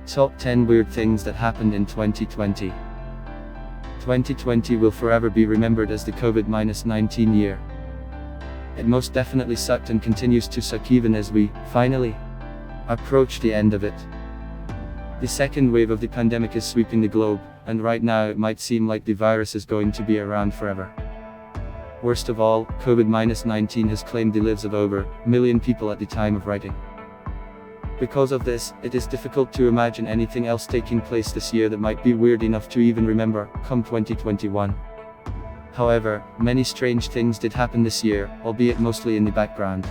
Top 10 Weird Things That Happened in 2020. 2020 will forever be remembered as the COVID-19 year. It most definitely sucked and continues to suck even as we, finally, approach the end of it. The second wave of the pandemic is sweeping the globe, and right now it might seem like the virus is going to be around forever. Worst of all, COVID-19 has claimed the lives of over a million people at the time of writing. Because of this, it is difficult to imagine anything else taking place this year that might be weird enough to even remember, come 2021. However, many strange things did happen this year, albeit mostly in the background.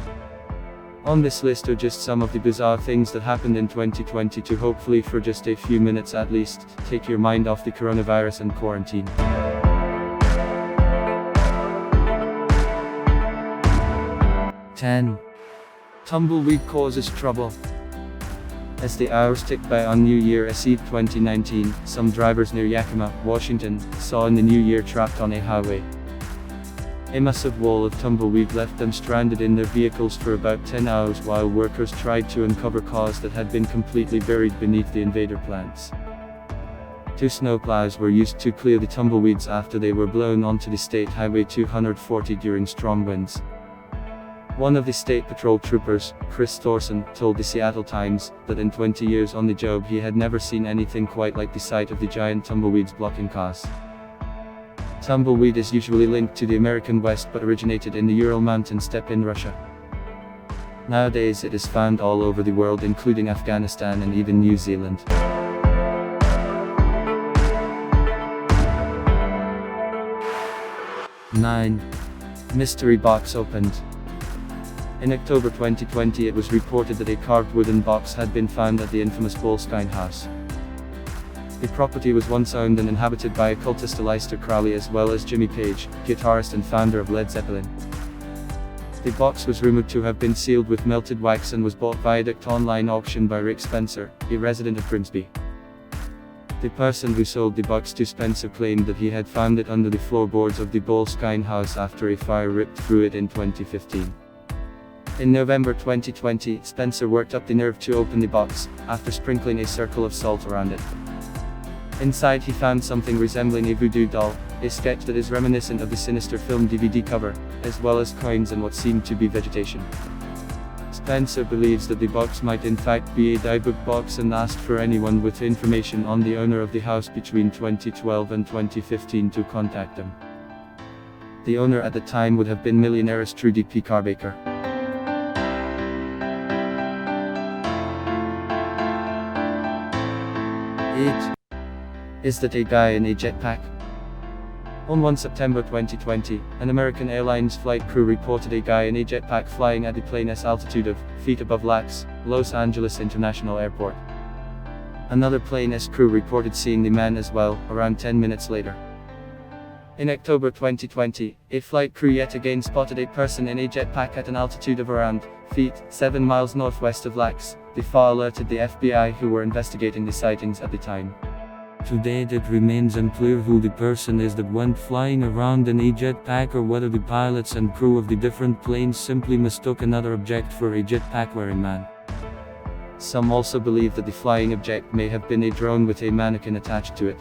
On this list are just some of the bizarre things that happened in 2020 to hopefully for just a few minutes at least, take your mind off the coronavirus and quarantine. 10. Tumbleweed causes trouble. As the hours ticked by on New Year's Eve 2019, some drivers near Yakima, Washington, saw in the new year trapped on a highway. A massive wall of tumbleweed left them stranded in their vehicles for about 10 hours while workers tried to uncover cars that had been completely buried beneath the invader plants. 2 snowplows were used to clear the tumbleweeds after they were blown onto the State Highway 240 during strong winds. One of the state patrol troopers, Chris Thorson, told the Seattle Times that in 20 years on the job he had never seen anything quite like the sight of the giant tumbleweeds blocking cars. Tumbleweed is usually linked to the American West but originated in the Ural Mountain steppe in Russia. Nowadays it is found all over the world including Afghanistan and even New Zealand. 9. Mystery box opened. In October 2020 it was reported that a carved wooden box had been found at the infamous Borealis house. The property was once owned and inhabited by occultist Aleister Crowley as well as Jimmy Page, guitarist and founder of Led Zeppelin. The box was rumored to have been sealed with melted wax and was bought via direct online auction by Rick Spencer, a resident of Grimsby. The person who sold the box to Spencer claimed that he had found it under the floorboards of the Borealis house after a fire ripped through it in 2015. In November 2020, Spencer worked up the nerve to open the box, after sprinkling a circle of salt around it. Inside he found something resembling a voodoo doll, a sketch that is reminiscent of the sinister film DVD cover, as well as coins and what seemed to be vegetation. Spencer believes that the box might in fact be a diebook box and asked for anyone with information on the owner of the house between 2012 and 2015 to contact them. The owner at the time would have been millionaire Trudy P. Carbaker. 8. Is that a guy in a jetpack? On 1 September 2020, an American Airlines flight crew reported a guy in a jetpack flying at the plane's altitude of feet above LAX, Los Angeles International Airport. Another plane's crew reported seeing the man as well, around 10 minutes later. In October 2020, a flight crew yet again spotted a person in a jetpack at an altitude of around feet, 7 miles northwest of LAX. The FAA alerted the FBI who were investigating the sightings at the time. To date it remains unclear who the person is that went flying around in a jetpack or whether the pilots and crew of the different planes simply mistook another object for a jetpack-wearing man. Some also believe that the flying object may have been a drone with a mannequin attached to it.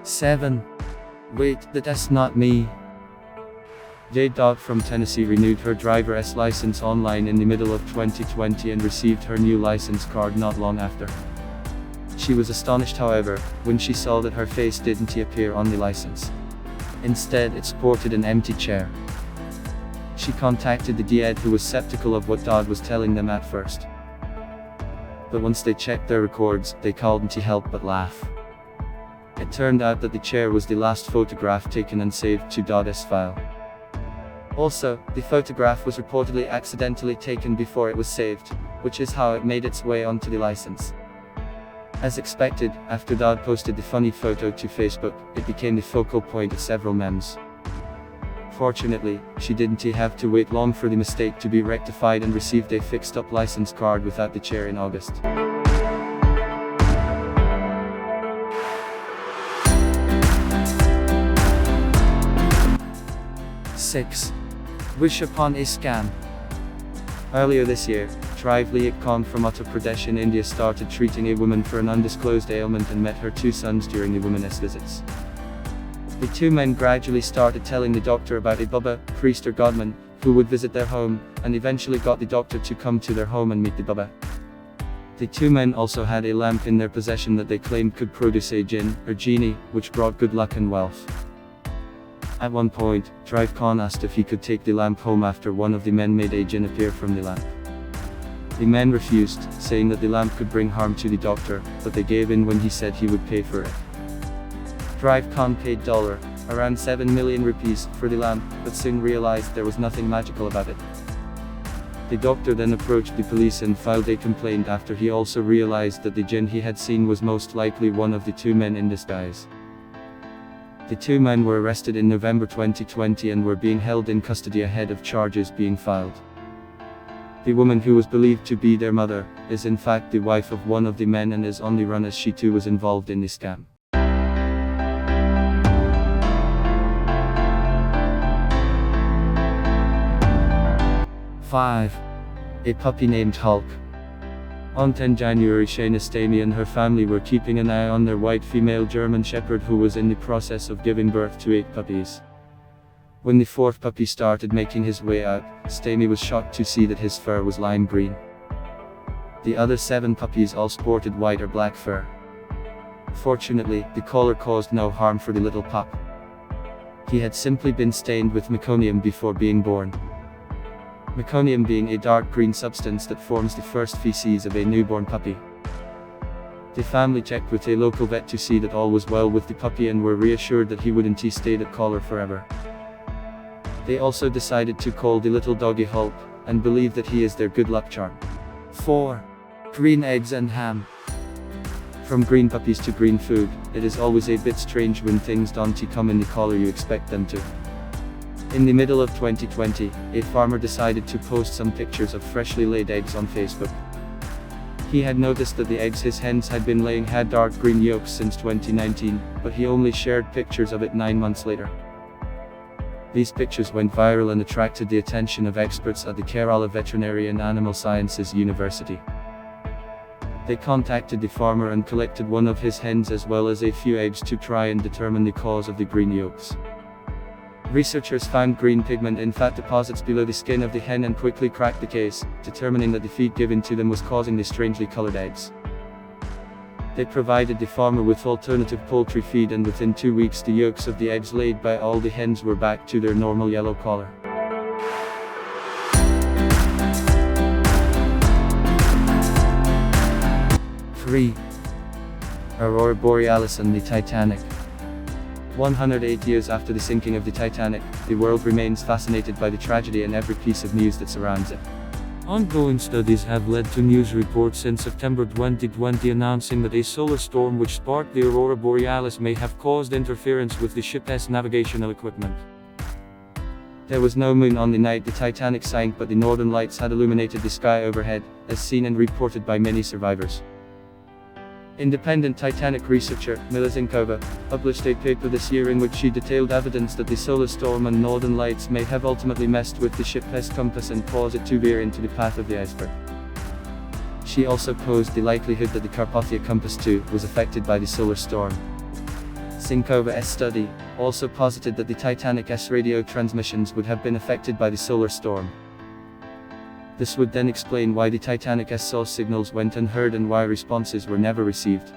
7. Wait, that's not me. Jade Dog from Tennessee renewed her driver's license online in the middle of 2020 and received her new license card not long after. She was astonished, however, when she saw that her face didn't appear on the license. Instead, it sported an empty chair. She contacted the DED, who was skeptical of what Dodd was telling them at first. But once they checked their records, they couldn't help but laugh. It turned out that the chair was the last photograph taken and saved to Dodd's file. Also, the photograph was reportedly accidentally taken before it was saved, which is how it made its way onto the license. As expected, after Dodd posted the funny photo to Facebook, it became the focal point of several memes. Fortunately, she didn't have to wait long for the mistake to be rectified and received a fixed-up license card without the chair in August. 6. Wish upon a scam. Earlier this year, Trivaliak Khan from Uttar Pradesh in India started treating a woman for an undisclosed ailment and met her two sons during the woman's visits. The two men gradually started telling the doctor about a Baba, priest or godman, who would visit their home, and eventually got the doctor to come to their home and meet the Baba. The two men also had a lamp in their possession that they claimed could produce a jinn, or genie, which brought good luck and wealth. At one point, Trive Khan asked if he could take the lamp home after one of the men made a jinn appear from the lamp. The men refused, saying that the lamp could bring harm to the doctor, but they gave in when he said he would pay for it. Trive Khan paid around 7 million rupees, for the lamp, but soon realized there was nothing magical about it. The doctor then approached the police and filed a complaint after he also realized that the jinn he had seen was most likely one of the two men in disguise. The two men were arrested in November 2020 and were being held in custody ahead of charges being filed. The woman who was believed to be their mother, is in fact the wife of one of the men and is on the run as she too was involved in the scam. A puppy named Hulk. On 10 January, Shane Estamy and her family were keeping an eye on their white female German Shepherd who was in the process of giving birth to 8 puppies. When the 4th puppy started making his way out, Estamy was shocked to see that his fur was lime green. The other 7 puppies all sported white or black fur. Fortunately, the collar caused no harm for the little pup. He had simply been stained with meconium before being born. Meconium being a dark green substance that forms the first feces of a newborn puppy. The family checked with a local vet to see that all was well with the puppy and were reassured that he wouldn't stay that collar forever. They also decided to call the little doggy Hulk, and believe that he is their good luck charm. 4. Green eggs and ham. From green puppies to green food, it is always a bit strange when things don't come in the color you expect them to. In the middle of 2020, a farmer decided to post some pictures of freshly laid eggs on Facebook. He had noticed that the eggs his hens had been laying had dark green yolks since 2019, but he only shared pictures of it 9 months later. These pictures went viral and attracted the attention of experts at the Kerala Veterinary and Animal Sciences University. They contacted the farmer and collected one of his hens as well as a few eggs to try and determine the cause of the green yolks. Researchers found green pigment in fat deposits below the skin of the hen and quickly cracked the case, determining that the feed given to them was causing the strangely colored eggs. They provided the farmer with alternative poultry feed and within 2 weeks the yolks of the eggs laid by all the hens were back to their normal yellow color. Aurora Borealis and the Titanic. 108 years after the sinking of the Titanic, the world remains fascinated by the tragedy and every piece of news that surrounds it. Ongoing studies have led to news reports in September 2020 announcing that a solar storm which sparked the Aurora Borealis may have caused interference with the ship's navigational equipment. There was no moon on the night the Titanic sank, but the northern lights had illuminated the sky overhead, as seen and reported by many survivors. Independent Titanic researcher, Mila Zinkova, published a paper this year in which she detailed evidence that the solar storm and northern lights may have ultimately messed with the ship's compass and caused it to veer into the path of the iceberg. She also posed the likelihood that the Carpathia compass too was affected by the solar storm. Zinkova's study also posited that the Titanic's radio transmissions would have been affected by the solar storm. This would then explain why the Titanic's source signals went unheard and why responses were never received.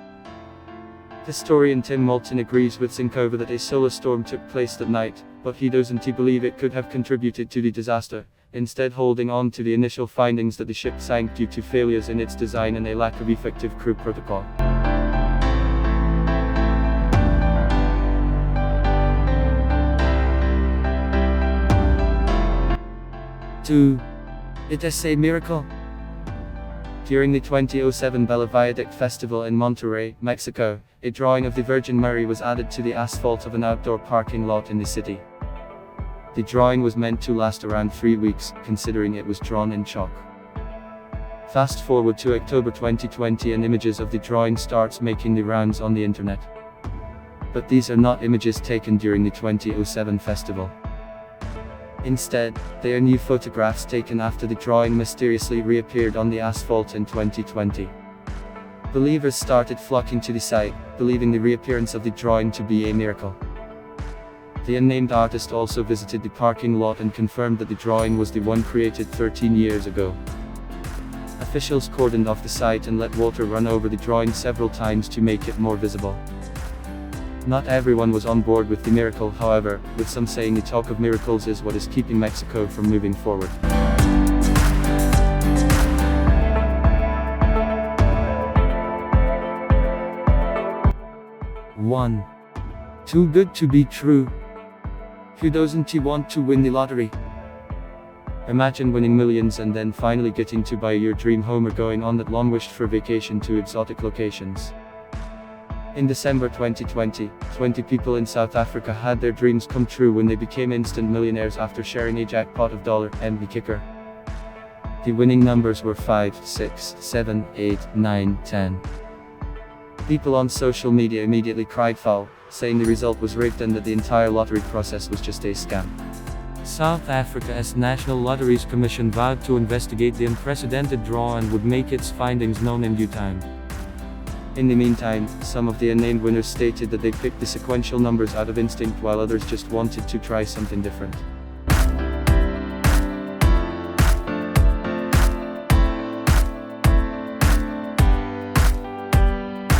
Historian Tim Moulton agrees with Zinkova that a solar storm took place that night, but he doesn't believe it could have contributed to the disaster, instead holding on to the initial findings that the ship sank due to failures in its design and a lack of effective crew protocol. It is a miracle. During the 2007 Bella Viaduct Festival in Monterrey, Mexico, a drawing of the Virgin Mary was added to the asphalt of an outdoor parking lot in the city. The drawing was meant to last around 3 weeks, considering it was drawn in chalk. Fast forward to October 2020 and images of the drawing starts making the rounds on the internet. But these are not images taken during the 2007 festival. Instead, they are new photographs taken after the drawing mysteriously reappeared on the asphalt in 2020. Believers started flocking to the site, believing the reappearance of the drawing to be a miracle. The unnamed artist also visited the parking lot and confirmed that the drawing was the one created 13 years ago. Officials cordoned off the site and let water run over the drawing several times to make it more visible. Not everyone was on board with the miracle, however, with some saying the talk of miracles is what is keeping Mexico from moving forward. One. Too good to be true. Who doesn't want to win the lottery? Imagine winning millions and then finally getting to buy your dream home or going on that long wished for vacation to exotic locations. In December 2020, 20 people in South Africa had their dreams come true when they became instant millionaires after sharing a jackpot of $M kicker. The winning numbers were 5, 6, 7, 8, 9, 10. People on social media immediately cried foul, saying the result was rigged and that the entire lottery process was just a scam. South Africa's National Lotteries Commission vowed to investigate the unprecedented draw and would make its findings known in due time. In the meantime, some of the unnamed winners stated that they picked the sequential numbers out of instinct while others just wanted to try something different.